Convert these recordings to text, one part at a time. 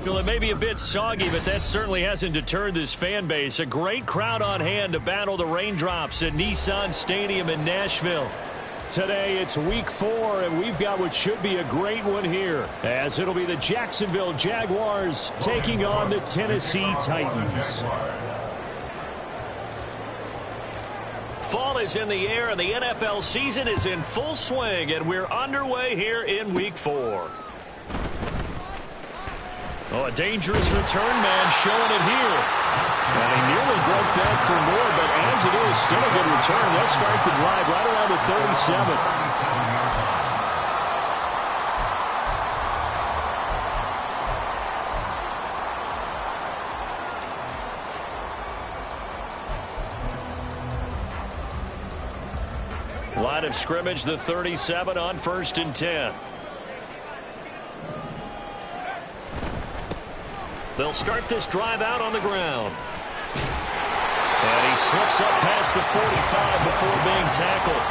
Well, it may be a bit soggy, but that certainly hasn't deterred this fan base. A great crowd on hand to battle the raindrops at Nissan Stadium in Nashville. Today it's week 4, and we've got what should be a great one here, as it'll be the Jacksonville Jaguars taking on the Tennessee Titans. Fall is in the air, and the NFL season is in full swing, and we're underway here in week 4. Oh, a dangerous return man showing it here. And he nearly broke that for more, but as it is, still a good return. They'll start the drive right around the 37. Line of scrimmage, the 37 on 1st and 10. They'll start this drive out on the ground. And he slips up past the 45 before being tackled.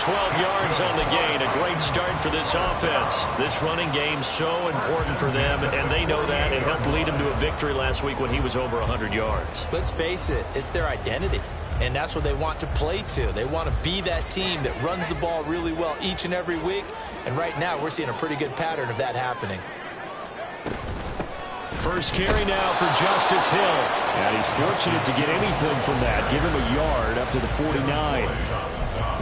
12 yards on the gain. A great start for this offense. This running game so important for them, and they know that. It helped lead them to a victory last week when he was over 100 yards. Let's face it, it's their identity. And that's what they want to play to. They want to be that team that runs the ball really well each and every week. And right now, we're seeing a pretty good pattern of that happening. First carry now for Justice Hill. And he's fortunate to get anything from that. Give him a yard up to the 49.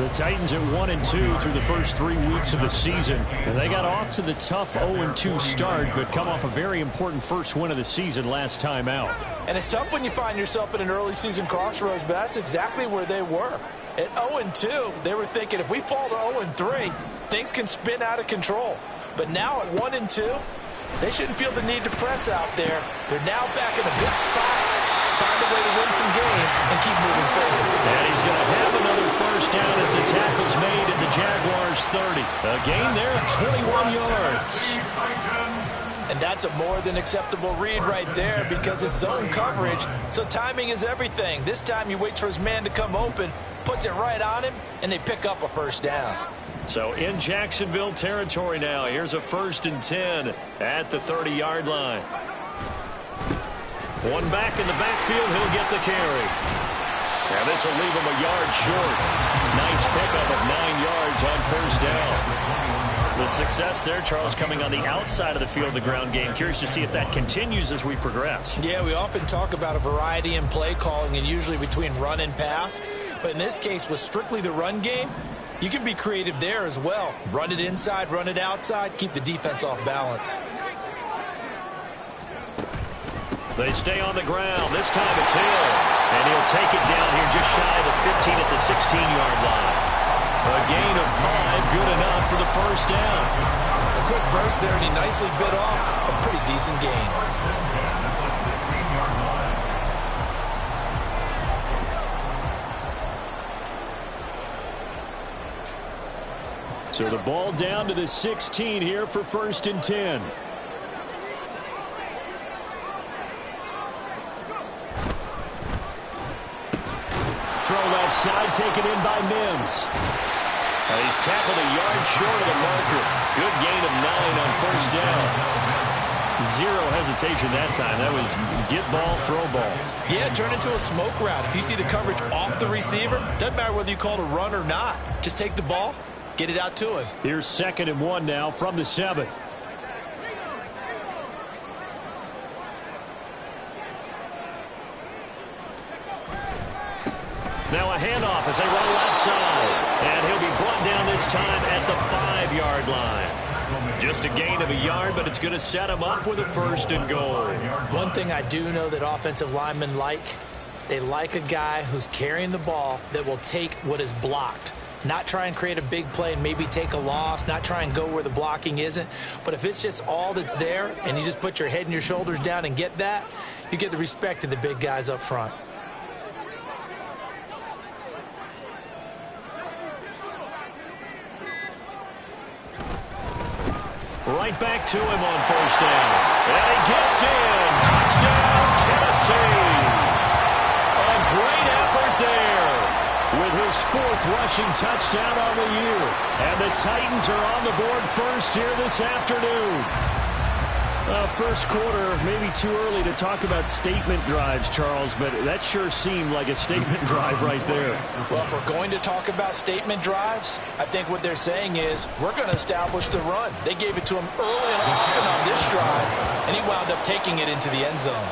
The Titans at 1-2 through the first 3 weeks of the season. And they got off to the tough 0-2 start, but come off a very important first win of the season last time out. And it's tough when you find yourself at an early season crossroads, but that's exactly where they were. At 0-2, they were thinking if we fall to 0-3, things can spin out of control. But now at 1-2, they shouldn't feel the need to press out there. They're now back in a good spot. Find a way to win some games and keep moving forward. And he's going to have another first down as the tackle's made at the Jaguars' 30. A gain there of 21 yards. And that's a more than acceptable read right there because it's zone coverage. So timing is everything. This time you wait for his man to come open, puts it right on him, and they pick up a first down. So in Jacksonville territory now. Here's a 1st and 10 at the 30-yard line. One back in the backfield. He'll get the carry. Now this will leave him a yard short. Nice pickup of 9 yards on first down. The success there, Charles, coming on the outside of the field, the ground game. Curious to see if that continues as we progress. Yeah, we often talk about a variety in play calling and usually between run and pass. But in this case, with strictly the run game, you can be creative there as well. Run it inside, run it outside, keep the defense off balance. They stay on the ground. This time it's Hill. And he'll take it down here just shy of the 15 at the 16-yard line. A gain of 5, good enough for the first down. A quick burst there, and he nicely bit off a pretty decent gain. So the ball down to the 16 here for 1st and 10. Throw left side, taken in by Mims. He's tackled a yard short of the marker. Good gain of 9 on first down. Zero hesitation that time. That was get ball, throw ball. Yeah, turn into a smoke route. If you see the coverage off the receiver, doesn't matter whether you call it a run or not. Just take the ball, get it out to him. Here's 2nd and 1 now from the 7. Now a handoff as they run left side. And he'll be brought down this time at the 5-yard line. Just a gain of a yard, but it's going to set him up with a 1st and goal. One thing I do know that offensive linemen like, they like a guy who's carrying the ball that will take what is blocked. Not try and create a big play and maybe take a loss, not try and go where the blocking isn't. But if it's just all that's there and you just put your head and your shoulders down and get that, you get the respect of the big guys up front. Right back to him on first down. And he gets in. Touchdown, Tennessee. A great effort there. With his 4th rushing touchdown on the year. And the Titans are on the board first here this afternoon. First quarter, maybe too early to talk about statement drives, Charles, but that sure seemed like a statement drive right there. Well, if we're going to talk about statement drives, I think what they're saying is we're going to establish the run. They gave it to him early and often on this drive, and he wound up taking it into the end zone.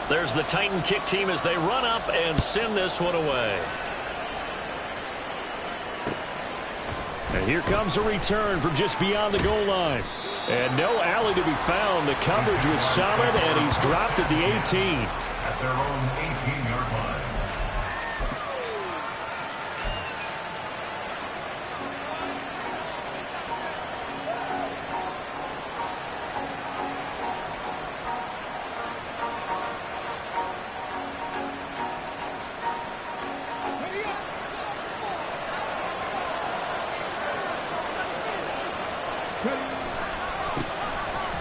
There's the Titan kick team as they run up and send this one away. And here comes a return from just beyond the goal line. And no alley to be found. The coverage was solid, and he's dropped at the 18. At their own 18-yard line.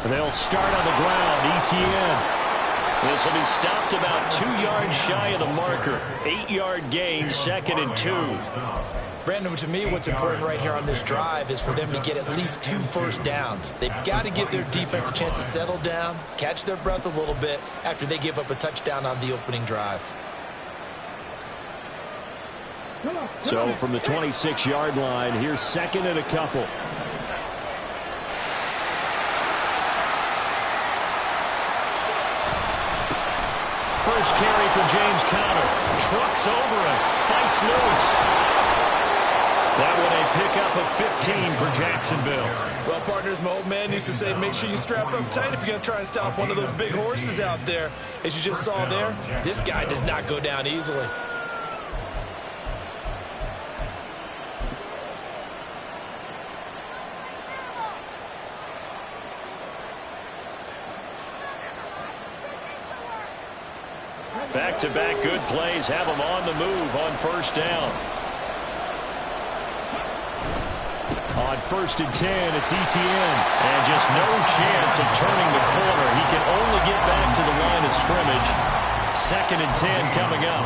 They'll start on the ground. ETN. This will be stopped about 2 yards shy of the marker. 8-yard gain, 2nd and 2. Brandon, to me, what's important right here on this drive is for them to get at least 2 first downs. They've got to give their defense a chance to settle down, catch their breath a little bit after they give up a touchdown on the opening drive. So from the 26-yard line, here's 2nd and a couple. First carry for James Conner. Trucks over him. Fights loose. That one a pickup of 15 for Jacksonville. Well, partners, my old man used to say, make sure you strap up tight if you're going to try and stop one of those big horses out there. As you just saw there, this guy does not go down easily. Back-to-back good plays have them on the move on first down. On 1st and 10, it's ETN. And just no chance of turning the corner. He can only get back to the line of scrimmage. 2nd and 10 coming up.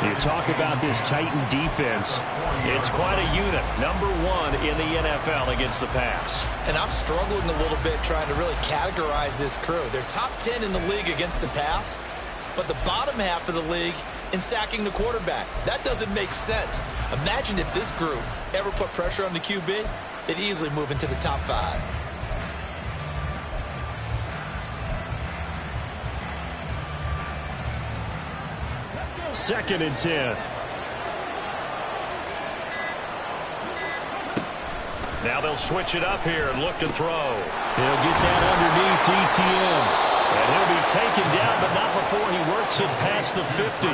You talk about this Titan defense. It's quite a unit. Number 1 in the NFL against the pass. And I'm struggling a little bit trying to really categorize this crew. They're top 10 in the league against the pass, but the bottom half of the league in sacking the quarterback. That doesn't make sense. Imagine if this group ever put pressure on the QB, they'd easily move into the top 5. Second and 10. Now they'll switch it up here and look to throw. He'll get that underneath ETN. And he'll be taken down, but not before he works it past the 50.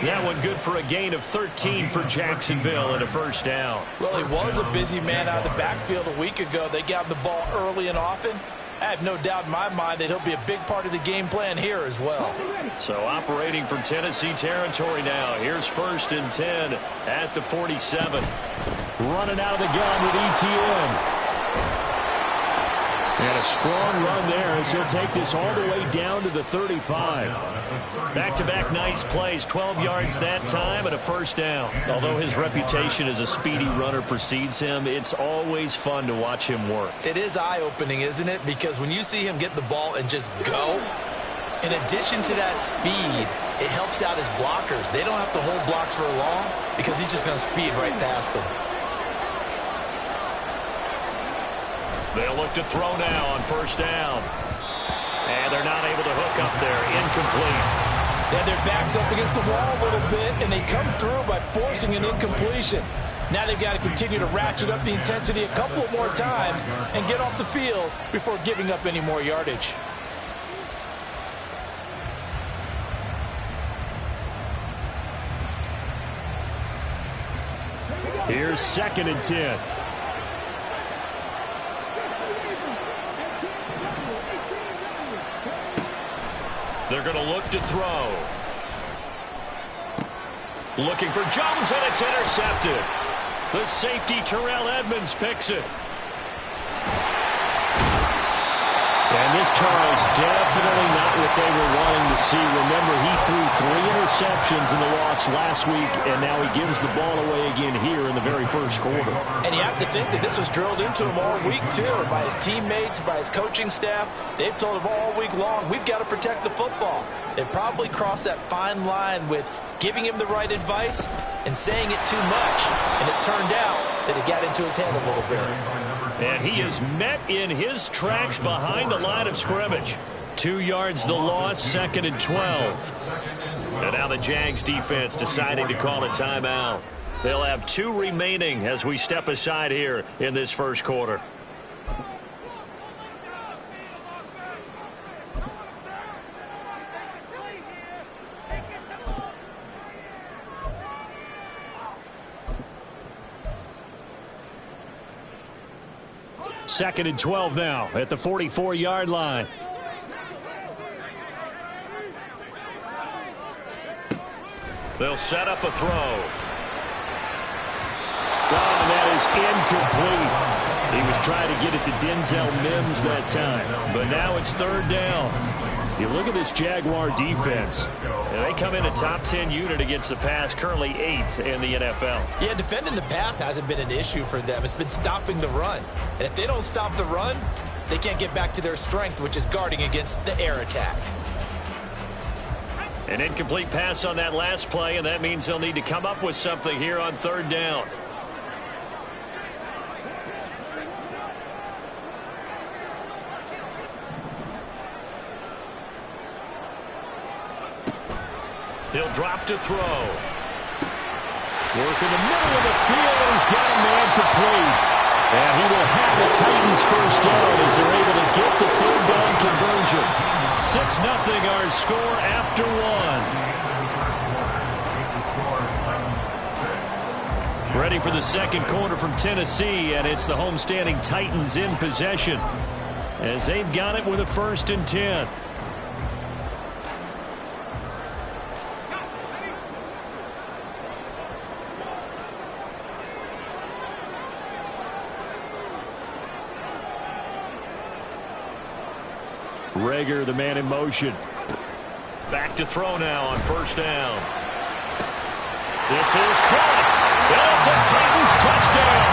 That one good for a gain of 13 for Jacksonville and a first down. Well, he was a busy man out of the backfield a week ago. They got the ball early and often. I have no doubt in my mind that he'll be a big part of the game plan here as well. So operating from Tennessee territory now. Here's 1st and 10 at the 47. Running out of the gun with ETN. And a strong run there as he'll take this all the way down to the 35. Back-to-back nice plays, 12 yards that time and a first down. Although his reputation as a speedy runner precedes him, it's always fun to watch him work. It is eye-opening, isn't it? Because when you see him get the ball and just go, in addition to that speed, it helps out his blockers. They don't have to hold blocks for long because he's just going to speed right past them. They'll look to throw now on first down. And they're not able to hook up there. Incomplete. They had their backs up against the wall a little bit, and they come through by forcing an incompletion. Now they've got to continue to ratchet up the intensity a couple more times and get off the field before giving up any more yardage. Here's 2nd and 10. They're going to look to throw. Looking for Jones, and it's intercepted. The safety, Terrell Edmonds, picks it. And this, Charles, definitely not what they were wanting to see. Remember, he threw 3 interceptions in the loss last week, and now he gives the ball away again here in the very first quarter. And you have to think that this was drilled into him all week, too, by his teammates, by his coaching staff. They've told him all week long, we've got to protect the football. They probably crossed that fine line with giving him the right advice and saying it too much. And it turned out that it got into his head a little bit. And he is met in his tracks behind the line of scrimmage. 2 yards the loss, 2nd and 12. And now the Jags defense deciding to call a timeout. They'll have 2 remaining as we step aside here in this first quarter. Second and 12 now at the 44-yard line. They'll set up a throw. And that is incomplete. He was trying to get it to Denzel Mims that time. But now it's 3rd down. You look at this Jaguar defense. And they come in a top 10 unit against the pass, currently 8th in the NFL. Yeah, defending the pass hasn't been an issue for them. It's been stopping the run. And if they don't stop the run, they can't get back to their strength, which is guarding against the air attack. An incomplete pass on that last play, and that means they'll need to come up with something here on 3rd down. He'll drop to throw. Work in the middle of the field, and he's got a man complete. And he will have the Titans first down as they're able to get the 3rd down conversion. 6-0 our score after 1. Ready for the second quarter from Tennessee, and it's the homestanding Titans in possession as they've got it with a 1st and 10. Rager, the man in motion. Back to throw now on 1st down. This is caught. And it's a Titans touchdown.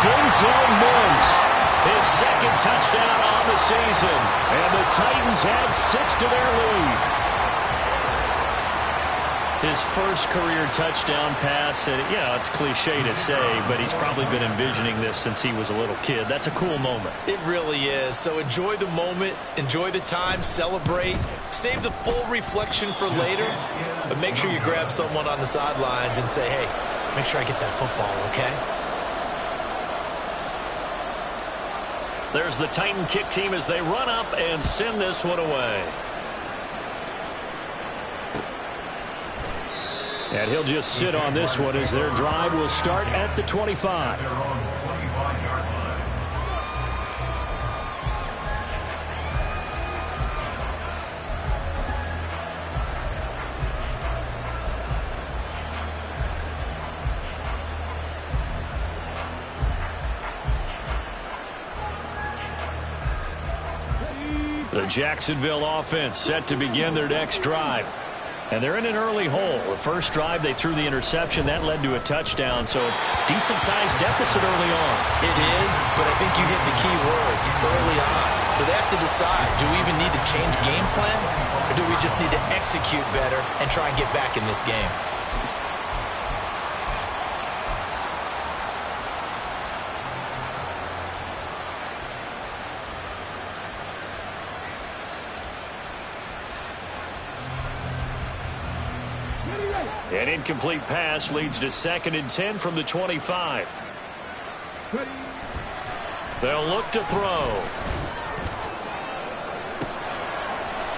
Denzel Mims, his 2nd touchdown on the season. And the Titans add 6 to their lead. His first career touchdown pass, and yeah, it's cliche to say, but he's probably been envisioning this since he was a little kid. That's a cool moment. It really is. So enjoy the moment, enjoy the time, celebrate, save the full reflection for later, but make sure you grab someone on the sidelines and say, hey, make sure I get that football, okay? There's the Titan kick team as they run up and send this one away. And he'll just sit on this one as their drive will start at the 25. The Jacksonville offense set to begin their next drive. And they're in an early hole. The first drive, they threw the interception. That led to a touchdown, so decent-sized deficit early on. It is, but I think you hit the key words early on. So they have to decide, do we even need to change game plan, or do we just need to execute better and try and get back in this game? An incomplete pass leads to 2nd and 10 from the 25. They'll look to throw.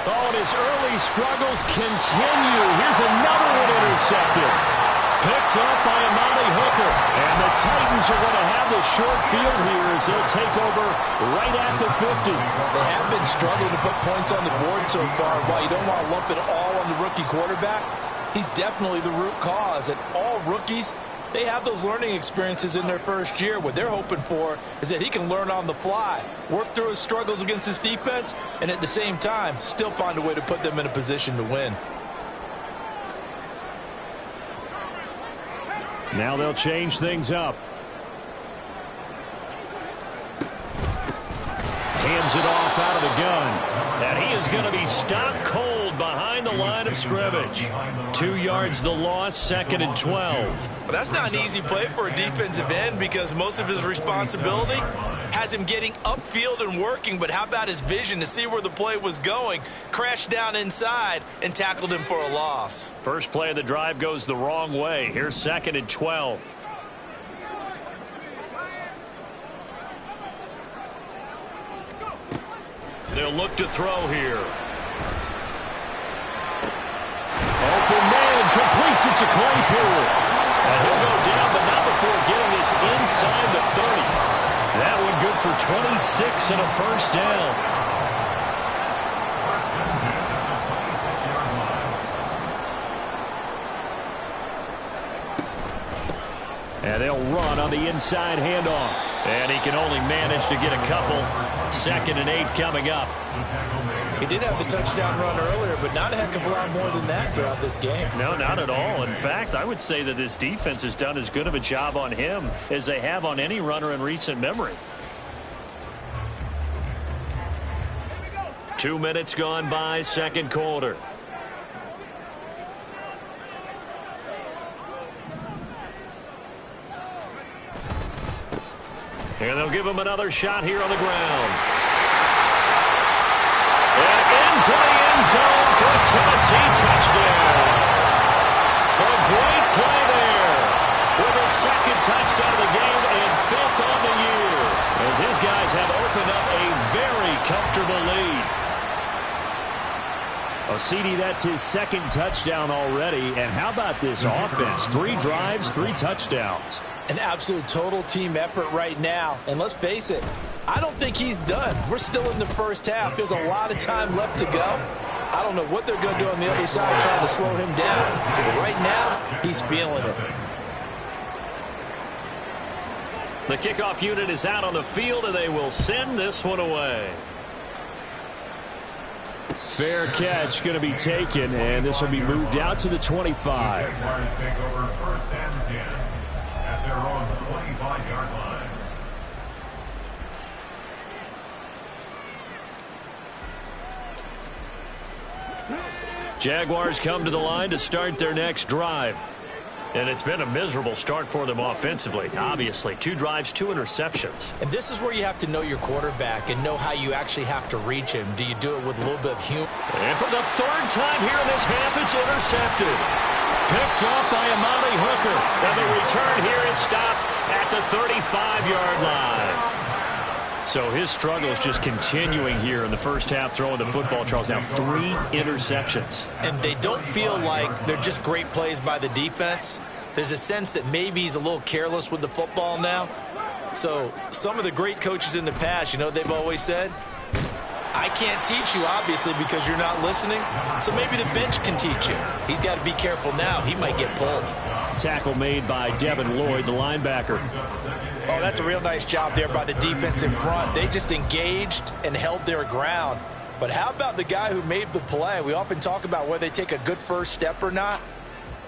Oh, and his early struggles continue. Here's another one intercepted. Picked up by Amani Hooker. And the Titans are going to have the short field here as they'll take over right at the 50. They have been struggling to put points on the board so far. While you don't want to lump it all on the rookie quarterback, he's definitely the root cause. And all rookies They have those learning experiences in their first year. What they're hoping for is that he can learn on the fly, work through his struggles against his defense, and at the same time, still find a way to put them in a position to win. Now they'll change things up. Hands it off out of the gun. And he is going to be stopped cold behind the line of scrimmage. 2 yards the loss, 2nd and 12. Well, that's not an easy play for a defensive end because most of his responsibility has him getting upfield and working, but how about his vision to see where the play was going, crashed down inside, and tackled him for a loss. First play of the drive goes the wrong way. Here's 2nd and 12. They'll look to throw here. Open man completes it to Claypool. And he'll go down, but not before getting this inside the 30. That one good for 26 and a first down. And they'll run on the inside handoff. And he can only manage to get a couple. 2nd and 8 coming up. He did have the touchdown run earlier, but not a heck of a lot more than that throughout this game. No, not at all. In fact, I would say that this defense has done as good of a job on him as they have on any runner in recent memory. 2 minutes gone by, second quarter. And they'll give him another shot here on the ground. And into the end zone for a Tennessee touchdown. A great play there with a 2nd touchdown of the game and 5th on the year. As his guys have opened up a very comfortable lead. Oh, CD, that's his 2nd touchdown already. And how about this offense? 3 drives, 3 touchdowns. An absolute total team effort right now. And let's face it, I don't think he's done. We're still in the first half. There's a lot of time left to go. I don't know what they're going to do on the other side trying to slow him down. But right now, he's feeling it. The kickoff unit is out on the field, and they will send this one away. Fair catch going to be taken, and this will be moved out to the 25. Jaguars take over 1st and 10 at their own 25-yard line. Jaguars come to the line to start their next drive. And it's been a miserable start for them offensively. Obviously, 2 drives, 2 interceptions. And this is where you have to know your quarterback and know how you actually have to reach him. Do you do it with a little bit of humor? And for the 3rd time here in this half, it's intercepted. Picked up by Amani Hooker. And the return here is stopped at the 35-yard line. So his struggle is just continuing here in the first half, throwing the football, Charles. Now 3 interceptions. And they don't feel like they're just great plays by the defense. There's a sense that maybe he's a little careless with the football now. So some of the great coaches in the past, you know what they've always said? I can't teach you, obviously, because you're not listening. So maybe the bench can teach you. He's got to be careful now. He might get pulled. Tackle made by Devin Lloyd, the linebacker. Oh, that's a real nice job there by the defense in front. They just engaged and held their ground. But how about the guy who made the play? We often talk about whether they take a good first step or not.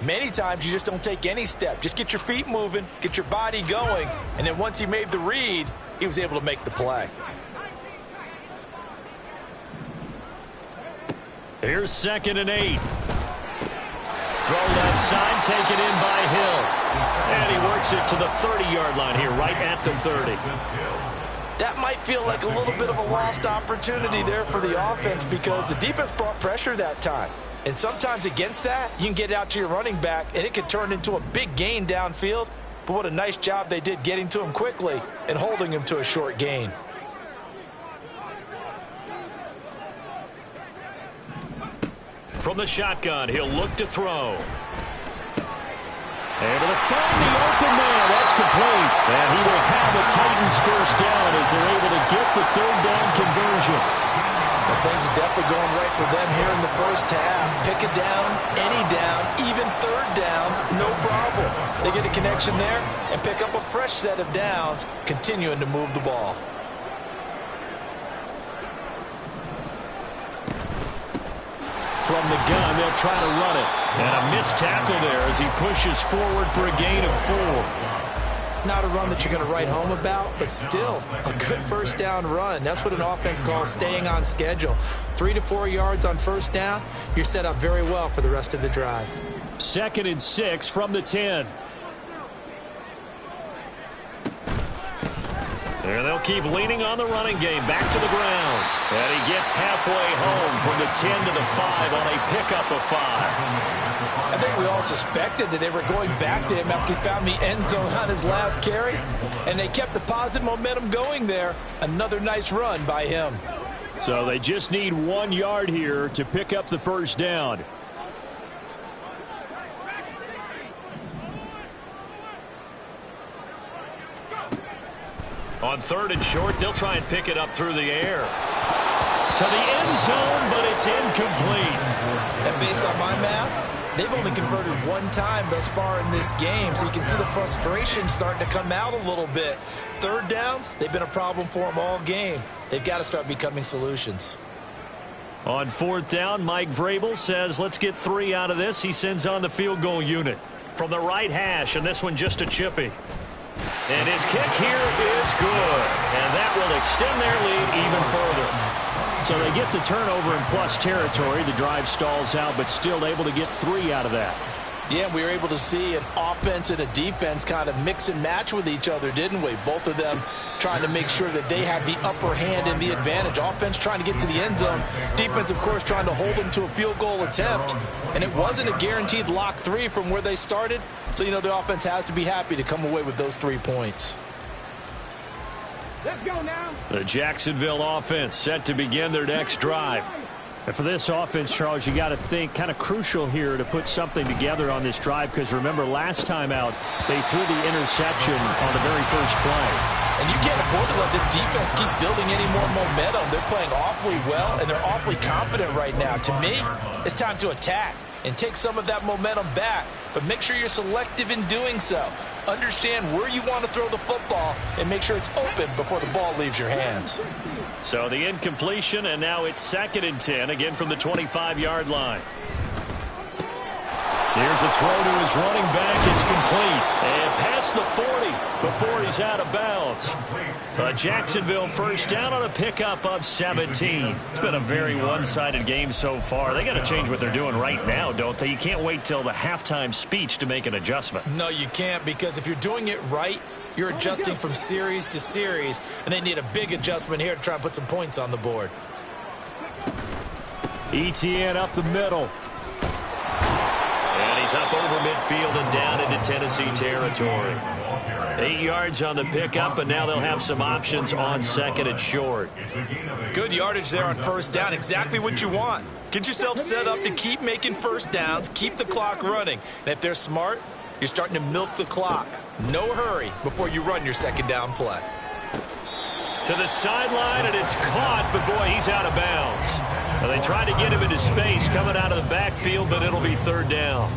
Many times you just don't take any step. Just get your feet moving, get your body going, and then once he made the read, he was able to make the play. Here's 2nd and 8. Throw left side, taken in by Hill. And he works it to the 30-yard line here, right at the 30. That might feel like a little bit of a lost opportunity there for the offense because the defense brought pressure that time. And sometimes against that, you can get out to your running back, and it can turn into a big gain downfield. But what a nice job they did getting to him quickly and holding him to a short gain. From the shotgun, he'll look to throw. Able to find the open man. That's complete. And he will have the Titans first down as they're able to get the 3rd down conversion. But things are definitely going right for them here in the first half. Pick it down, any down, even 3rd down, no problem. They get a connection there and pick up a fresh set of downs, continuing to move the ball. From the gun, they'll try to run it. And a missed tackle there as he pushes forward for a gain of 4. Not a run that you're going to write home about, but still a good first down run. That's what an offense calls staying on schedule. 3 to 4 yards on first down, you're set up very well for the rest of the drive. 2nd and 6 from the 10. There they'll keep leaning on the running game. Back to the ground. And he gets halfway home from the 10 to the 5 on a pickup of 5. I think we all suspected that they were going back to him after he found the end zone on his last carry. And they kept the positive momentum going there. Another nice run by him. So they just need 1 yard here to pick up the first down. On 3rd and short, they'll try and pick it up through the air. To the end zone, but it's incomplete. And based on my math, they've only converted 1 time thus far in this game, so you can see the frustration starting to come out a little bit. 3rd downs, they've been a problem for them all game. They've got to start becoming solutions. On 4th down, Mike Vrabel says, let's get 3 out of this. He sends on the field goal unit from the right hash, and this one just a chippy. And his kick here is good. And that will extend their lead even further. So they get the turnover in plus territory. The drive stalls out, but still able to get 3 out of that. Yeah, we were able to see an offense and a defense kind of mix and match with each other, didn't we? Both of them trying to make sure that they have the upper hand and the advantage. Offense trying to get to the end zone. Defense, of course, trying to hold them to a field goal attempt. And it wasn't a guaranteed lock 3 from where they started. So, you know, the offense has to be happy to come away with those 3 points. Let's go now. The Jacksonville offense set to begin their next drive. And for this offense, Charles, you got to think kind of crucial here to put something together on this drive, because remember last time out they threw the interception on the very first play. And you can't afford to let this defense keep building any more momentum. They're playing awfully well, and they're awfully confident right now. To me, it's time to attack and take some of that momentum back, but make sure you're selective in doing so. Understand where you want to throw the football and make sure it's open before the ball leaves your hands. So the incompletion, and now it's 2nd and 10, again from the 25-yard line. Here's a throw to his running back. It's complete. And past the 40 before he's out of bounds. A Jacksonville first down on a pickup of 17. It's been a very one-sided game so far. They got to change what they're doing right now, don't they? You can't wait till the halftime speech to make an adjustment. No, you can't, because if you're doing it right, you're adjusting from series to series, and they need a big adjustment here to try and put some points on the board. ETN up the middle. And he's up over midfield and down into Tennessee territory. 8 yards on the pickup, and now they'll have some options on 2nd and short. Good yardage there on first down. Exactly what you want. Get yourself set up to keep making first downs, keep the clock running. And if they're smart, you're starting to milk the clock. No hurry before you run your 2nd down play. To the sideline, and it's caught, but boy, he's out of bounds. Well, they tried to get him into space coming out of the backfield, but it'll be 3rd down.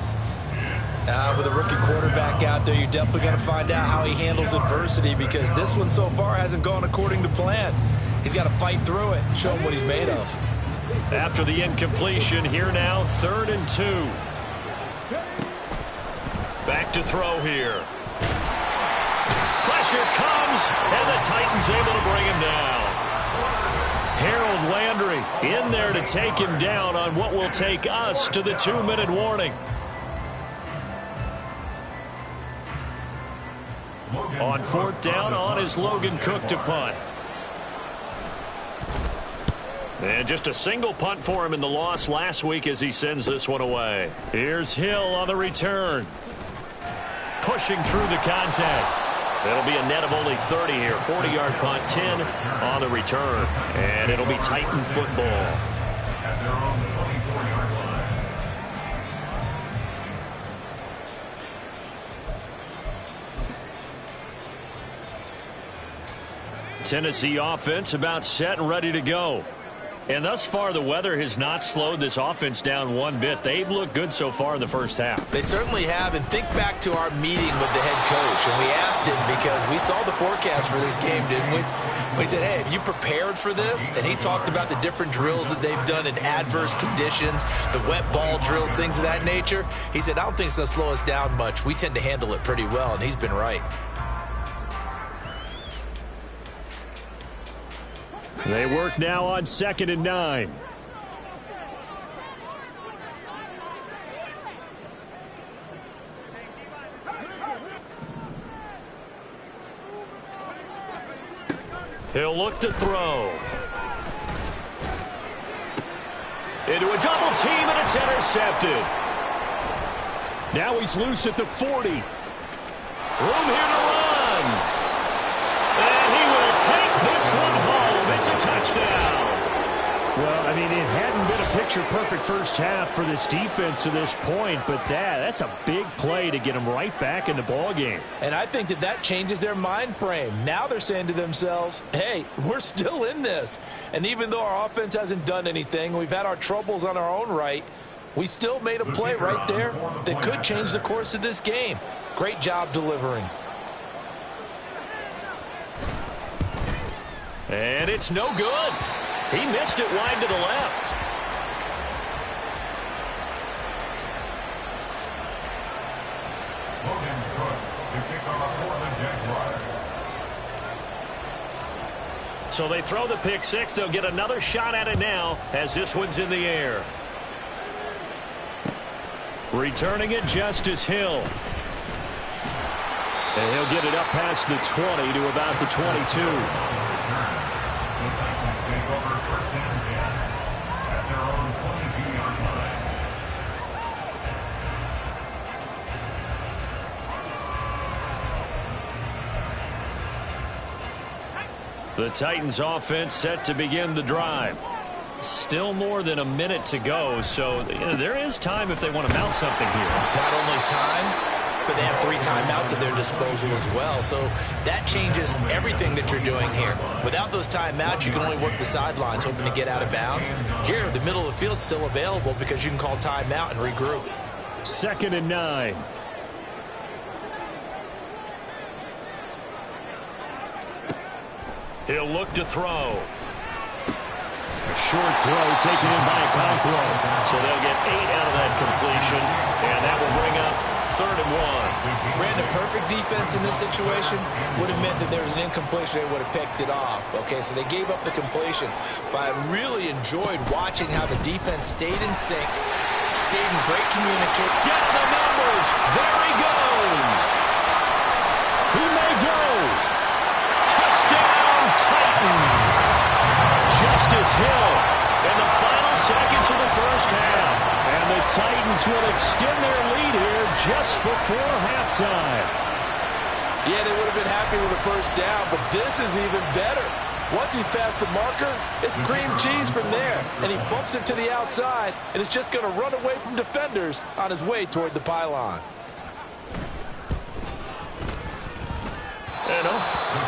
With a rookie quarterback out there, you're definitely going to find out how he handles adversity, because this one so far hasn't gone according to plan. He's got to fight through it and show him what he's made of. After the incompletion, here now, 3rd and 2. Back to throw here. Pressure comes, and the Titans able to bring him down. Harold Landry in there to take him down on what will take us to the 2-minute warning. On 4th down, on is Logan Cook to punt. And just a single punt for him in the loss last week as he sends this one away. Here's Hill on the return. Pushing through the contact. It'll be a net of only 30 here. 40-yard punt, 10 on the return. And it'll be Titan football. At their own 24-yard line. Tennessee offense about set and ready to go. And thus far, the weather has not slowed this offense down one bit. They've looked good so far in the first half. They certainly have. And think back to our meeting with the head coach. And we asked him, because we saw the forecast for this game, didn't we? We said, hey, have you prepared for this? And he talked about the different drills that they've done in adverse conditions, the wet ball drills, things of that nature. He said, I don't think it's going to slow us down much. We tend to handle it pretty well, and he's been right. They work now on 2nd and 9. He'll look to throw. Into a double team, and it's intercepted. Now he's loose at the 40. Room here to run. And he will take this one home. It's a touchdown. Well, I mean, it hadn't been a picture-perfect first half for this defense to this point, but that's a big play to get them right back in the ballgame. And I think that changes their mind frame. Now they're saying to themselves, hey, we're still in this. And even though our offense hasn't done anything, we've had our troubles on our own right, we still made a play right there that could change the course of this game. Great job delivering. And it's no good. He missed it wide to the left. Logan Cook to kick off for the Jaguars. So they throw the pick six. They'll get another shot at it now as this one's in the air. Returning it, Justice Hill. And he'll get it up past the 20 to about the 22. Take over 1st and 10 at their own 22-yard line. The Titans offense set to begin the drive. Still more than a minute to go, so there is time if they want to mount something here. Not only time, but they have 3 timeouts at their disposal as well. So that changes everything that you're doing here. Without those timeouts, you can only work the sidelines, hoping to get out of bounds. Here, the middle of the field's still available because you can call timeout and regroup. 2nd and 9. He'll look to throw. A short throw taken in by Conquo. So they'll get 8 out of that completion, and that will bring up 3rd and 1. Brandon, perfect defense in this situation would have meant that there was an incompletion. They would have picked it off. Okay, so they gave up the completion. But I really enjoyed watching how the defense stayed in sync, stayed in great communication. Down the numbers. There he goes. He may go. Touchdown, Titans. Justice Hill in the final seconds of the first half. And the Titans will extend their lead here just before halftime. Yeah, they would have been happy with the first down, but this is even better. Once he's past the marker, it's cream cheese from there. And he bumps it to the outside, and it's just going to run away from defenders on his way toward the pylon.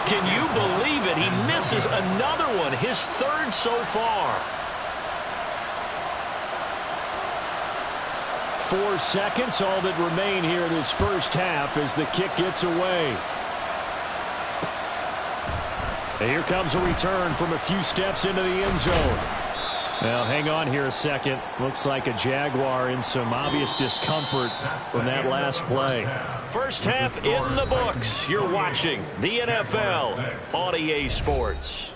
Can you believe it? He misses another one, his 3rd so far. 4 seconds, all that remain here in this first half as the kick gets away. And here comes a return from a few steps into the end zone. Now, hang on here a second. Looks like a Jaguar in some obvious discomfort from that last play. First half in the books. You're watching the NFL on EA Sports.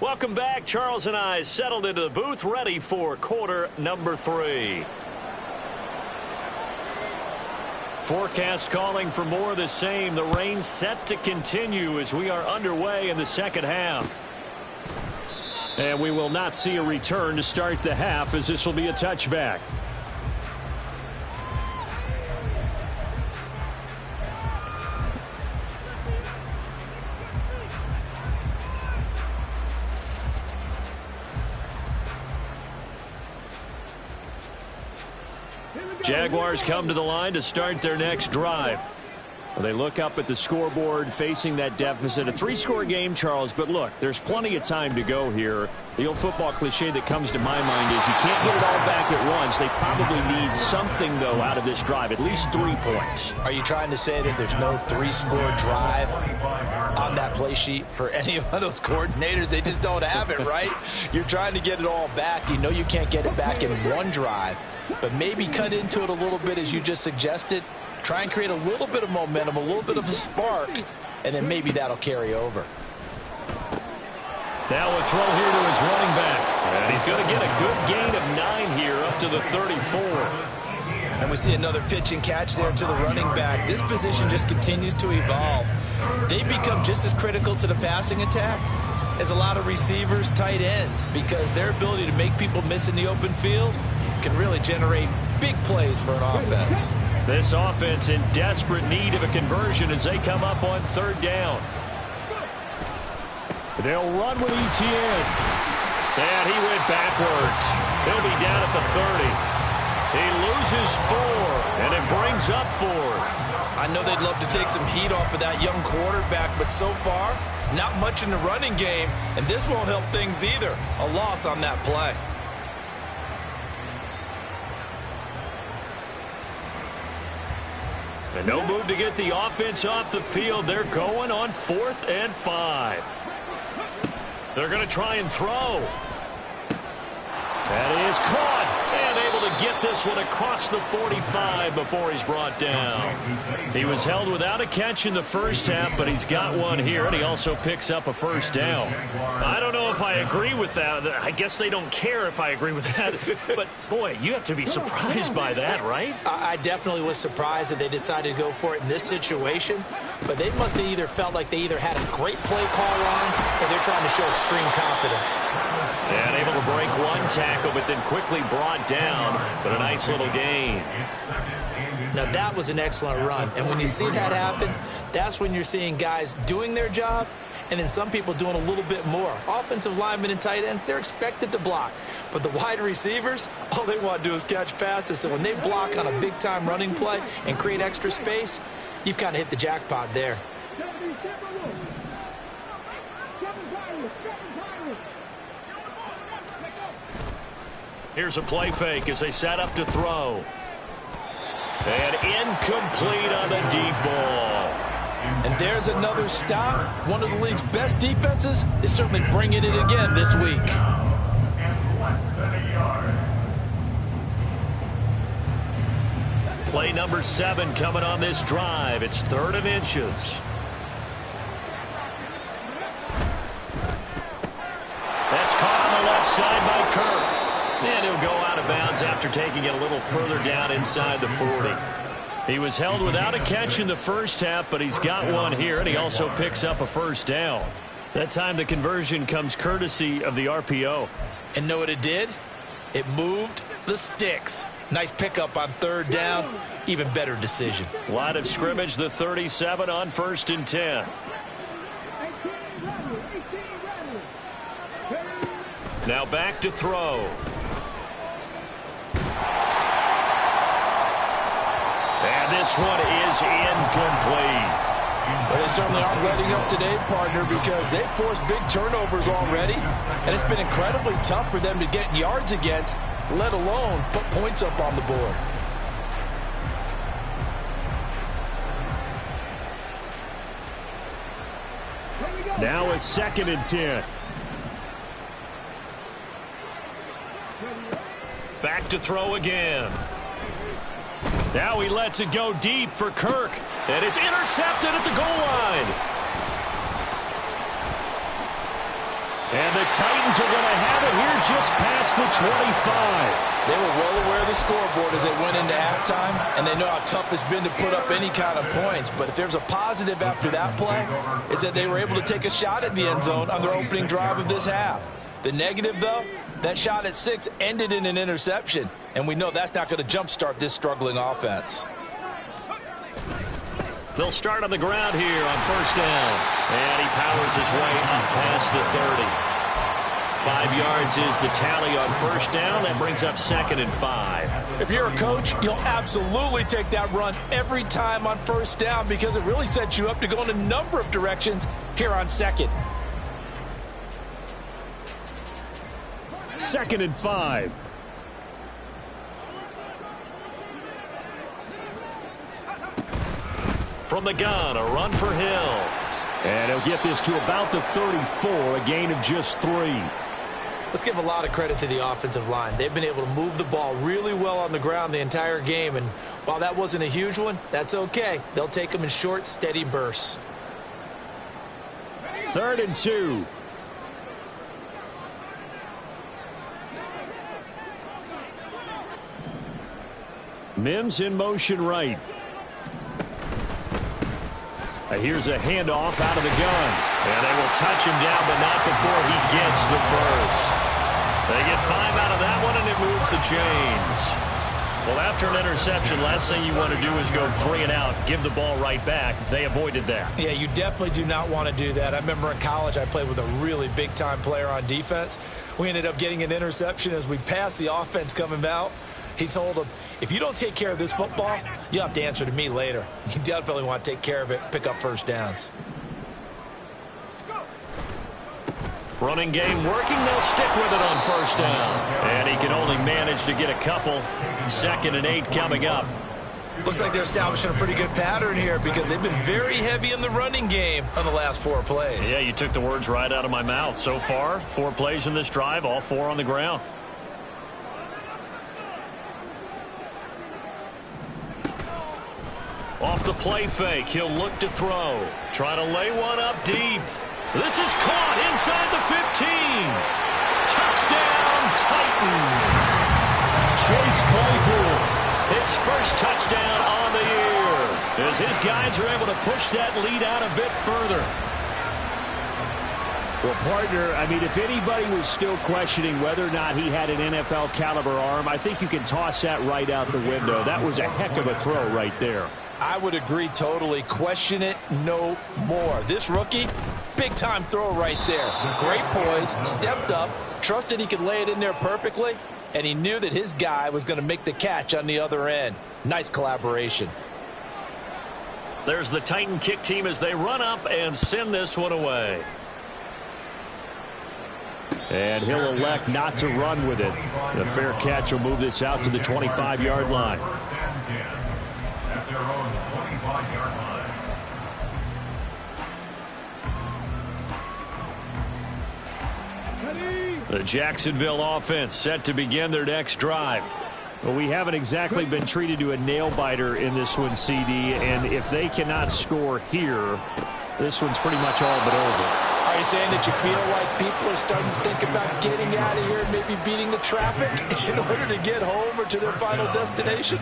Welcome back. Charles and I settled into the booth, ready for quarter number 3. Forecast calling for more of the same. The rain set to continue as we are underway in the second half. And we will not see a return to start the half, as this will be a touchback. Jaguars come to the line to start their next drive. Well, they look up at the scoreboard facing that deficit. A 3-score game, Charles, but look, there's plenty of time to go here. The old football cliche that comes to my mind is you can't get it all back at once. They probably need something, though, out of this drive, at least 3 points. Are you trying to say that there's no 3-score drive on that play sheet for any of those coordinators? They just don't have it, right? You're trying to get it all back. You know you can't get it back in one drive, but maybe cut into it a little bit as you just suggested. Try and create a little bit of momentum, a little bit of a spark, and then maybe that'll carry over. Now a throw here to his running back. And he's going to get a good gain of 9 here up to the 34. And we see another pitch and catch there to the running back. This position just continues to evolve. They become just as critical to the passing attack as a lot of receivers, tight ends, because their ability to make people miss in the open field can really generate big plays for an offense. This offense in desperate need of a conversion as they come up on 3rd down. They'll run with Etienne. And he went backwards. He'll be down at the 30. He loses 4, and it brings up 4. I know they'd love to take some heat off of that young quarterback, but so far, not much in the running game, and this won't help things either. A loss on that play. And no move to get the offense off the field. They're going on 4th and 5. They're going to try and throw. That is caught. And able to get this one across the 45 before he's brought down. He was held without a catch in the first half, but he's got one here, and he also picks up a 1st down. I don't know if I agree with that. I guess they don't care if I agree with that. But, boy, you have to be surprised by that, right? I definitely was surprised that they decided to go for it in this situation. But they must have either felt like they either had a great play call on or they're trying to show extreme confidence. And able to break one tackle, but then quickly brought down. But a nice little gain. Now, that was an excellent run. And when you see that happen, that's when you're seeing guys doing their job and then some people doing a little bit more. Offensive linemen and tight ends, they're expected to block. But the wide receivers, all they want to do is catch passes. So when they block on a big-time running play and create extra space, you've kind of hit the jackpot there. Here's a play fake as they set up to throw. And incomplete on the deep ball. And there's another stop. One of the league's best defenses is certainly bringing it again this week. Play number 7 coming on this drive. It's 3rd and inches. That's caught on the left side by Kirk. And he'll go out of bounds after taking it a little further down inside the 40. He was held without a catch in the first half, but he's got one here, and he also picks up a 1st down. That time the conversion comes courtesy of the RPO. And know what it did? It moved the sticks. Nice pickup on 3rd down. Even better decision. Line of scrimmage, the 37 on 1st and 10. Now back to throw. And this one is incomplete. But they certainly aren't letting up today, partner, because they've forced big turnovers already, and it's been incredibly tough for them to get yards against, let alone put points up on the board. Now a 2nd and 10. Back to throw again. Now he lets it go deep for Kirk. And it's intercepted at the goal line. And the Titans are going to have it here just past the 25. They were well aware of the scoreboard as they went into halftime, and they know how tough it's been to put up any kind of points. But if there's a positive after that play, is that they were able to take a shot at the end zone on their opening drive of this half. The negative, though, that shot at 6 ended in an interception, and we know that's not going to jumpstart this struggling offense. They'll start on the ground here on 1st down. And he powers his way up past the 30. 5 yards is the tally on first down. That brings up 2nd and 5. If you're a coach, you'll absolutely take that run every time on first down because it really sets you up to go in a number of directions here on 2nd. 2nd and 5. From the gun, a run for Hill. And he'll get this to about the 34, a gain of just 3. Let's give a lot of credit to the offensive line. They've been able to move the ball really well on the ground the entire game, and while that wasn't a huge one, that's okay. They'll take them in short, steady bursts. 3rd and 2. Mims in motion right. Here's a handoff out of the gun. And they will touch him down, but not before he gets the first. They get 5 out of that one, and it moves the chains. Well, after an interception, last thing you want to do is go 3 and out, give the ball right back. They avoided that. Yeah, you definitely do not want to do that. I remember in college I played with a really big-time player on defense. We ended up getting an interception as we passed the offense coming out. He told him, if you don't take care of this football, you'll have to answer to me later. You definitely want to take care of it, pick up first downs. Running game working. They'll stick with it on first down. And he can only manage to get a couple. 2nd and 8 coming up. Looks like they're establishing a pretty good pattern here because they've been very heavy in the running game on the last 4 plays. Yeah, you took the words right out of my mouth. So far, 4 plays in this drive, all 4 on the ground. Off the play fake, he'll look to throw. Try to lay one up deep. This is caught inside the 15. Touchdown, Titans. Chase Claypool, his first touchdown on the year, as his guys are able to push that lead out a bit further. Well, partner, I mean, if anybody was still questioning whether or not he had an NFL caliber arm, I think you can toss that right out the window. That was a heck of a throw right there. I would agree totally. Question it no more. This rookie, big-time throw right there. Great poise, stepped up, trusted he could lay it in there perfectly, and he knew that his guy was going to make the catch on the other end. Nice collaboration. There's the Titan kick team as they run up and send this one away. And he'll elect not to run with it. The fair catch will move this out to the 25-yard line. At their own 25-yard line. The Jacksonville offense set to begin their next drive. Well, we haven't exactly been treated to a nail-biter in this one, CD, and if they cannot score here, this one's pretty much all but over. Are you saying that you feel like people are starting to think about getting out of here and maybe beating the traffic in order to get home or to their final destination?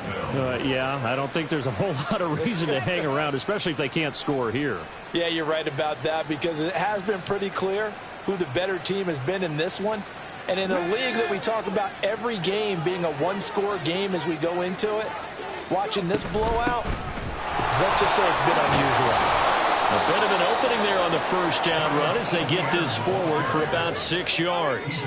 Yeah, I don't think there's a whole lot of reason to hang around, especially if they can't score here. Yeah, you're right about that because it has been pretty clear who the better team has been in this one. And in a league that we talk about every game being a one-score game as we go into it, watching this blowout, let's just say it's been unusual. A bit of an opening there on the first down run as they get this forward for about 6 yards.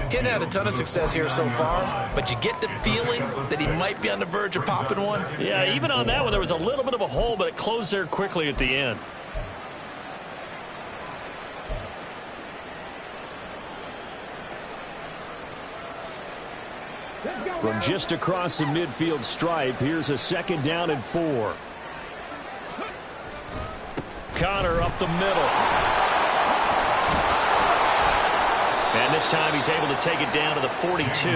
Getting had a ton of success here so far, but you get the feeling that he might be on the verge of popping one. Yeah, even on that one, there was a little bit of a hole, but it closed there quickly at the end. From just across the midfield stripe, here's a 2nd down and 4. Connor up the middle. And this time he's able to take it down to the 42.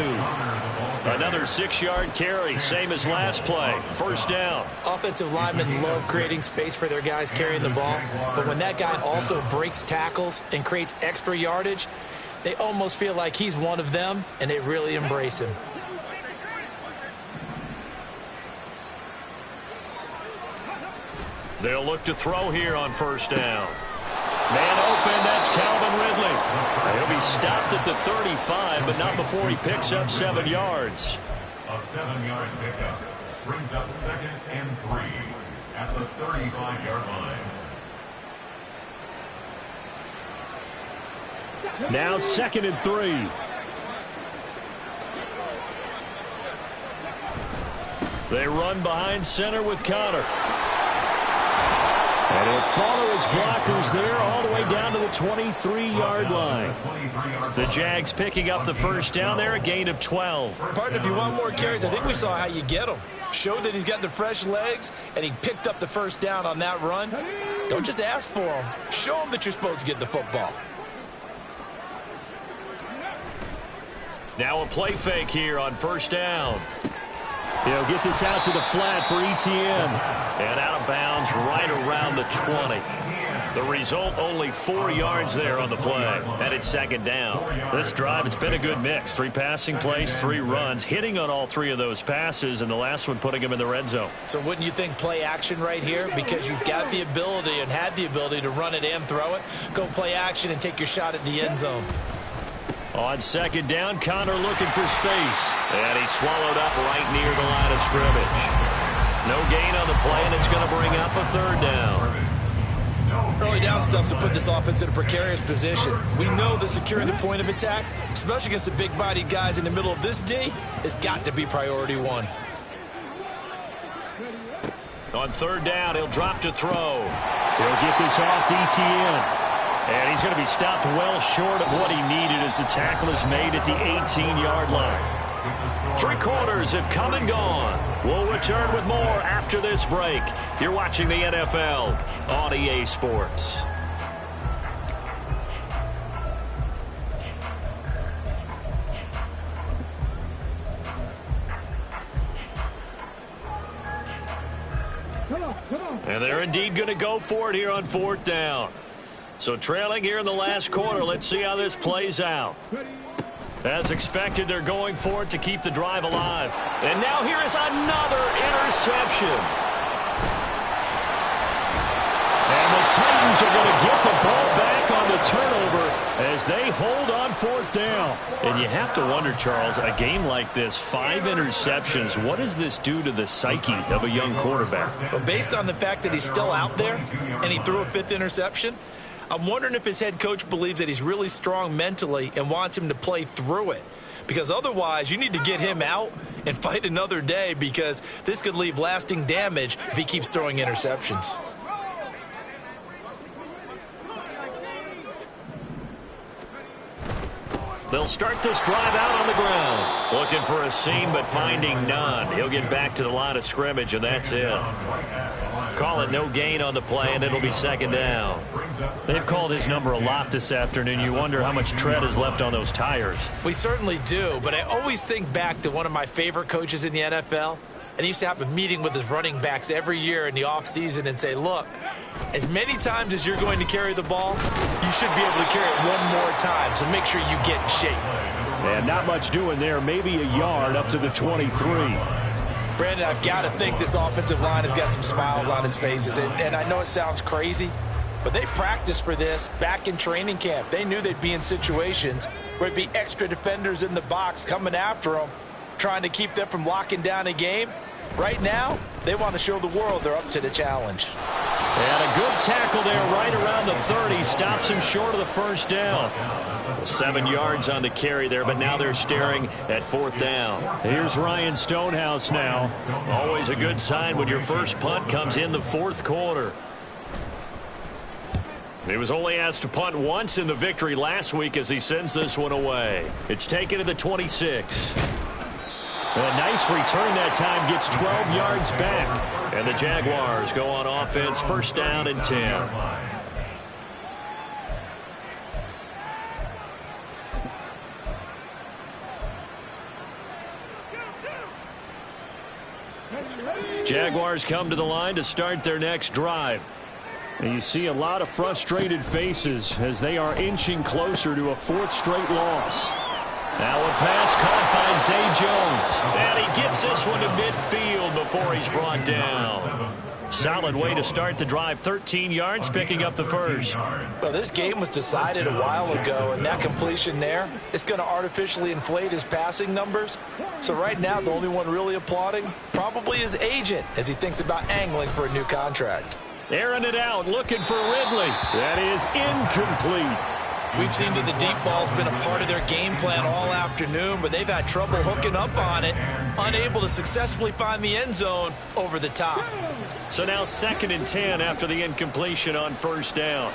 Another 6-yard carry, same as last play. First down. Offensive linemen love creating space for their guys carrying the ball, but when that guy also breaks tackles and creates extra yardage, they almost feel like he's one of them, and they really embrace him. They'll look to throw here on first down. Man open, that's Calvin Ridley. He'll be stopped at the 35, but not before he picks up 7 yards. A 7-yard pickup brings up 2nd and 3 at the 35-yard line. Now 2nd and 3. They run behind center with Connor. And he'll follow his blockers there all the way down to the 23-yard line. The Jags picking up the first down there, a gain of 12. Partner, if you want more carries, I think we saw how you get him. Showed that he's got the fresh legs, and he picked up the first down on that run. Don't just ask for him. Show him that you're supposed to get the football. Now a play fake here on first down. He'll get this out to the flat for Etienne. And out of bounds right around the 20. The result, only 4 yards there on the play. And it's 2nd down. This drive, it's been a good mix. 3 passing plays, 3 runs, hitting on all 3 of those passes, and the last one putting him in the red zone. So wouldn't you think play action right here? Because you've got the ability and had the ability to run it and throw it. Go play action and take your shot at the end zone. On 2nd down, Connor looking for space. And he's swallowed up right near the line of scrimmage. No gain on the play, and it's going to bring up a 3rd down. Early down stuff to put this offense in a precarious position. We know that securing the point of attack, especially against the big-bodied guys in the middle of this D, has got to be priority 1. On 3rd down, he'll drop to throw. He'll get this off to Etienne. And he's going to be stopped well short of what he needed as the tackle is made at the 18-yard line. 3 quarters have come and gone. We'll return with more after this break. You're watching the NFL on EA Sports. And they're indeed going to go for it here on 4th down. So trailing here in the last quarter, let's see how this plays out. As expected, they're going for it to keep the drive alive. And now here is another interception. And the Titans are going to get the ball back on the turnover as they hold on 4th down. And you have to wonder, Charles, a game like this, 5 interceptions, what does this do to the psyche of a young quarterback? But based on the fact that he's still out there and he threw a 5th interception, I'm wondering if his head coach believes that he's really strong mentally and wants him to play through it. Because otherwise, you need to get him out and fight another day, because this could leave lasting damage if he keeps throwing interceptions. They'll start this drive out on the ground. Looking for a seam, but finding none. He'll get back to the line of scrimmage, and that's it. Call it no gain on the play, and it'll be 2nd down. They've called his number a lot this afternoon. You wonder how much tread is left on those tires. We certainly do, but I always think back to one of my favorite coaches in the NFL. And he used to have a meeting with his running backs every year in the offseason and say, look, as many times as you're going to carry the ball, you should be able to carry it one more time, so make sure you get in shape. And not much doing there, maybe a yard up to the 23. Brandon, I've got to think this offensive line has got some smiles on its faces. And I know it sounds crazy, but they practiced for this back in training camp. They knew they'd be in situations where there'd be extra defenders in the box coming after them, trying to keep them from locking down a game. Right now, they want to show the world they're up to the challenge. And a good tackle there right around the 30. Stops him short of the first down. 7 yards on the carry there, but now they're staring at 4th down. Here's Ryan Stonehouse now. Always a good sign when your first punt comes in the 4th quarter. He was only asked to punt once in the victory last week as he sends this one away. It's taken to the 26. A nice return that time, gets 12 yards back. And the Jaguars go on offense, 1st down and 10. Jaguars come to the line to start their next drive. And you see a lot of frustrated faces as they are inching closer to a 4th straight loss. Now a pass caught by Zay Jones. And he gets this one to midfield before he's brought down. Solid way to start the drive. 13 yards, picking up the first. Well, this game was decided a while ago, and that completion there is going to artificially inflate his passing numbers. So right now, the only one really applauding probably his agent as he thinks about angling for a new contract. Airing it out, looking for Ridley. That is incomplete. We've seen that the deep ball's been a part of their game plan all afternoon, but they've had trouble hooking up on it, unable to successfully find the end zone over the top. So now 2nd and 10 after the incompletion on 1st down.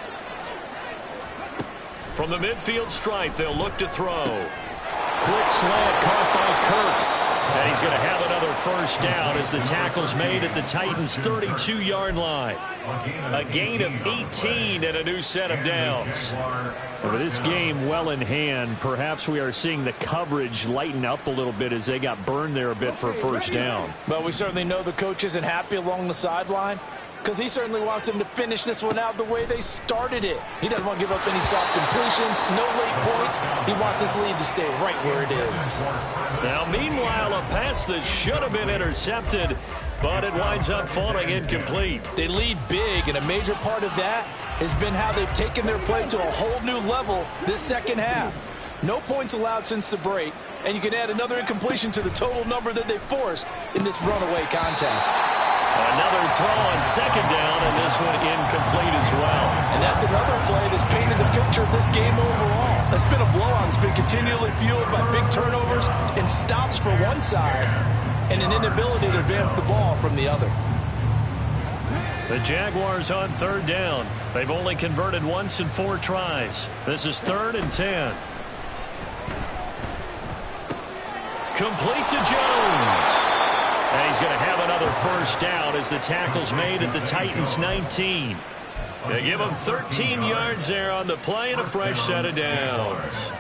From the midfield stripe, they'll look to throw. Quick slant caught by Kirk. And he's going to have another 1st down as the tackle's made at the Titans' 32-yard line. A gain of 18 and a new set of downs. With this game well in hand, perhaps we are seeing the coverage lighten up a little bit as they got burned there a bit for a 1st down. But we certainly know the coach isn't happy along the sideline, because he certainly wants them to finish this one out the way they started it. He doesn't want to give up any soft completions, no late points. He wants his lead to stay right where it is. Now, meanwhile, a pass that should have been intercepted, but it winds up falling incomplete. They lead big, and a major part of that has been how they've taken their play to a whole new level this second half. No points allowed since the break, and you can add another incompletion to the total number that they forced in this runaway contest. Another throw on 2nd down, and this one incomplete as well. And that's another play that's painted the picture of this game overall. That's been a blowout. It's been continually fueled by big turnovers and stops for one side and an inability to advance the ball from the other. The Jaguars on 3rd down. They've only converted once in 4 tries. This is 3rd and 10. Complete to Jones. And he's going to have another 1st down as the tackle's made at the Titans' 19. They give him 13 yards there on the play and a fresh set of downs.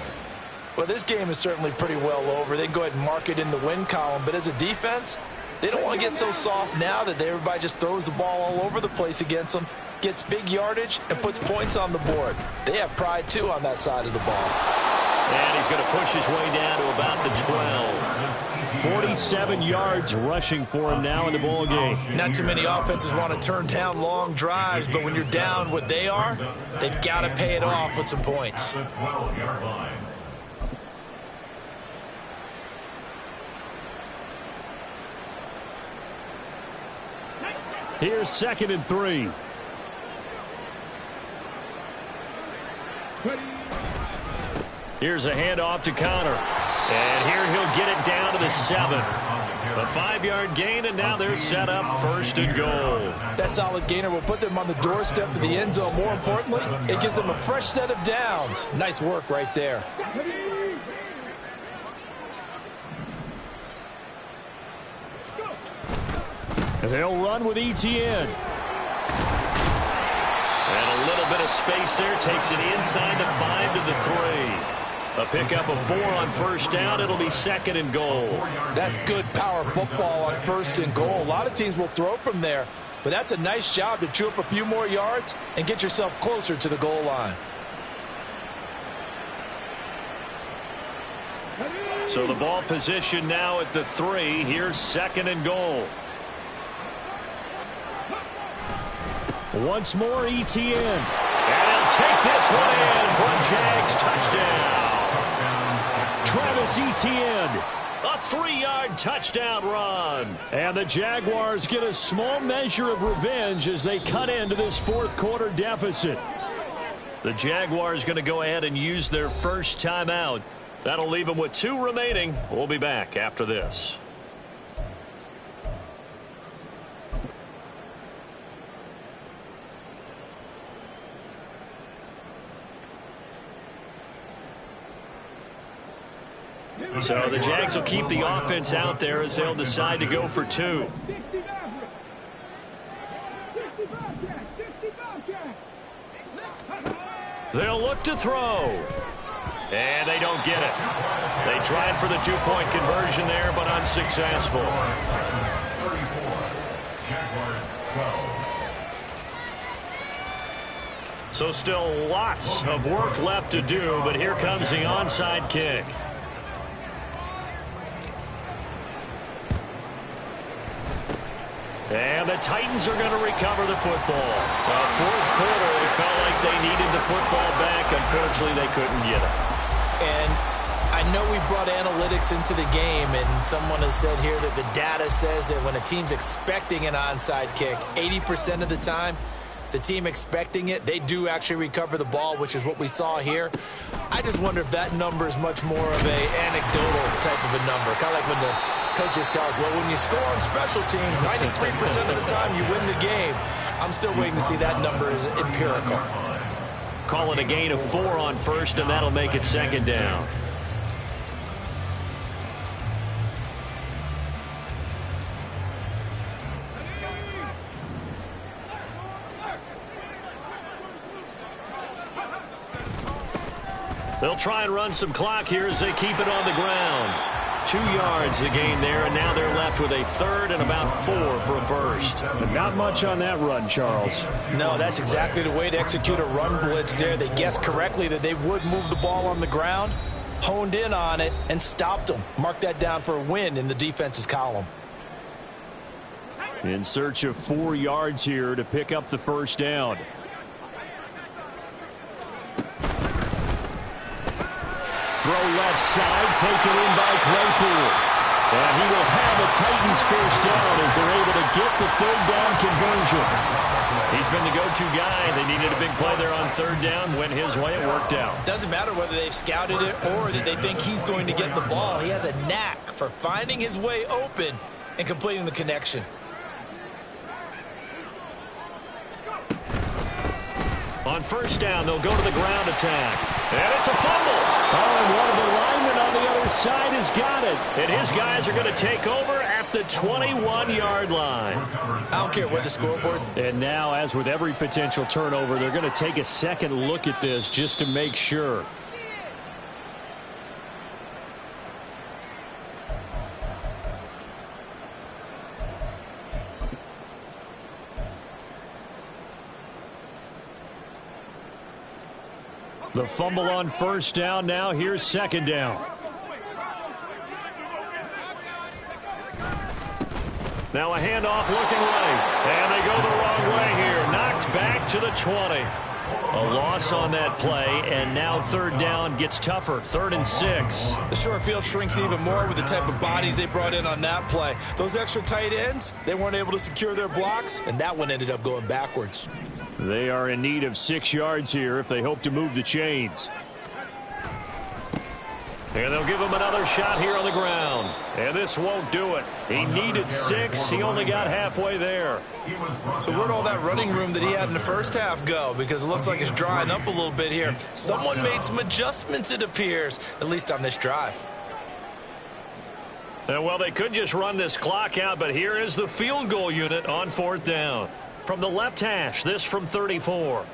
Well, this game is certainly pretty well over. They can go ahead and mark it in the win column. But as a defense, they don't want to get so soft now that everybody just throws the ball all over the place against them, gets big yardage, and puts points on the board. They have pride, too, on that side of the ball. And he's going to push his way down to about the 12. 47 yards rushing for him now in the ball game. Not too many offenses want to turn down long drives, but when you're down what they are, they've got to pay it off with some points. Here's 2nd and 3. Here's a handoff to Connor. And here he'll get it down to the 7. A 5-yard gain, and now they're set up 1st and goal. That solid gainer will put them on the doorstep of the end zone. More importantly, it gives them a fresh set of downs. Nice work right there. And they'll run with ETN. And a little bit of space there. Takes it inside the 5 to the 3. A pickup of 4 on 1st down. It'll be 2nd and goal. That's good power football on 1st and goal. A lot of teams will throw from there, but that's a nice job to chew up a few more yards and get yourself closer to the goal line. So the ball position now at the 3. Here's 2nd and goal. Once more, ETN. And he'll take this one in for a Jags touchdown. Travis Etienne. A 3-yard touchdown run. And the Jaguars get a small measure of revenge as they cut into this 4th quarter deficit. The Jaguars going to go ahead and use their first timeout. That'll leave them with 2 remaining. We'll be back after this. So the Jags will keep the offense out there as they'll decide to go for 2. They'll look to throw. And they don't get it. They tried for the 2-point conversion there, but unsuccessful. So still lots of work left to do, but here comes the onside kick. And the Titans are going to recover the football. 4th quarter, they felt like they needed the football back. Unfortunately, they couldn't get it. And I know we brought analytics into the game, and someone has said here that the data says that when a team's expecting an onside kick, 80% of the time, the team expecting it, they do actually recover the ball, which is what we saw here. I just wonder if that number is much more of a anecdotal type of a number. Kind of like when the coaches tell us, well, when you score on special teams, 93% of the time you win the game. I'm still waiting to see that number is empirical. Calling a gain of 4 on first, and that'll make it second down. They'll try and run some clock here as they keep it on the ground. 2 yards the gain there, and now they're left with a third and about 4 for a first. But not much on that run, Charles. No, that's exactly the way to execute a run blitz there. They guessed correctly that they would move the ball on the ground, honed in on it, and stopped them. Mark that down for a win in the defense's column. In search of 4 yards here to pick up the first down. Throw left side, taken in by Claypool. And he will have a Titans first down as they're able to get the third down conversion. He's been the go-to guy. They needed a big play there on third down. Went his way, it worked out. Doesn't matter whether they've scouted it or that they think he's going to get the ball. He has a knack for finding his way open and completing the connection. On first down, they'll go to the ground attack. And it's a fumble. Oh, and one of the linemen on the other side has got it. And his guys are going to take over at the 21-yard line. I don't care what the scoreboard. And now, as with every potential turnover, they're going to take a second look at this just to make sure. The fumble on first down. Now here's second down. Now a handoff looking right. And they go the wrong way here. Knocked back to the 20. A loss on that play, and now third down gets tougher. 3rd and 6. The short field shrinks even more with the type of bodies they brought in on that play. Those extra tight ends, they weren't able to secure their blocks, and that one ended up going backwards. They are in need of 6 yards here if they hope to move the chains. And they'll give him another shot here on the ground. And this won't do it. He needed 6. He only got halfway there. So where'd all that running room that he had in the first half go? Because it looks like it's drying up a little bit here. Someone made some adjustments, it appears, at least on this drive. Well, they could just run this clock out, but here is the field goal unit on 4th down. From the left hash, this from 34.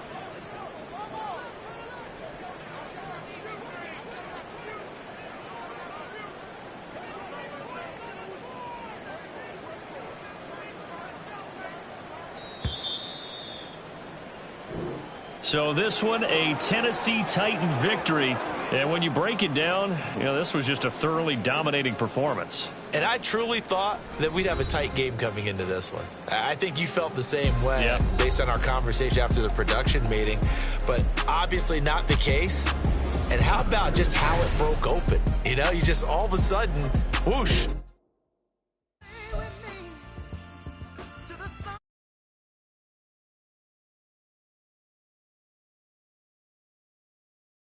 So this one, a Tennessee Titan victory. And when you break it down, you know, this was just a thoroughly dominating performance. And I truly thought that we'd have a tight game coming into this one. I think you felt the same way based on our conversation after the production meeting. But obviously not the case. And how about just how it broke open? You know, you just all of a sudden, whoosh,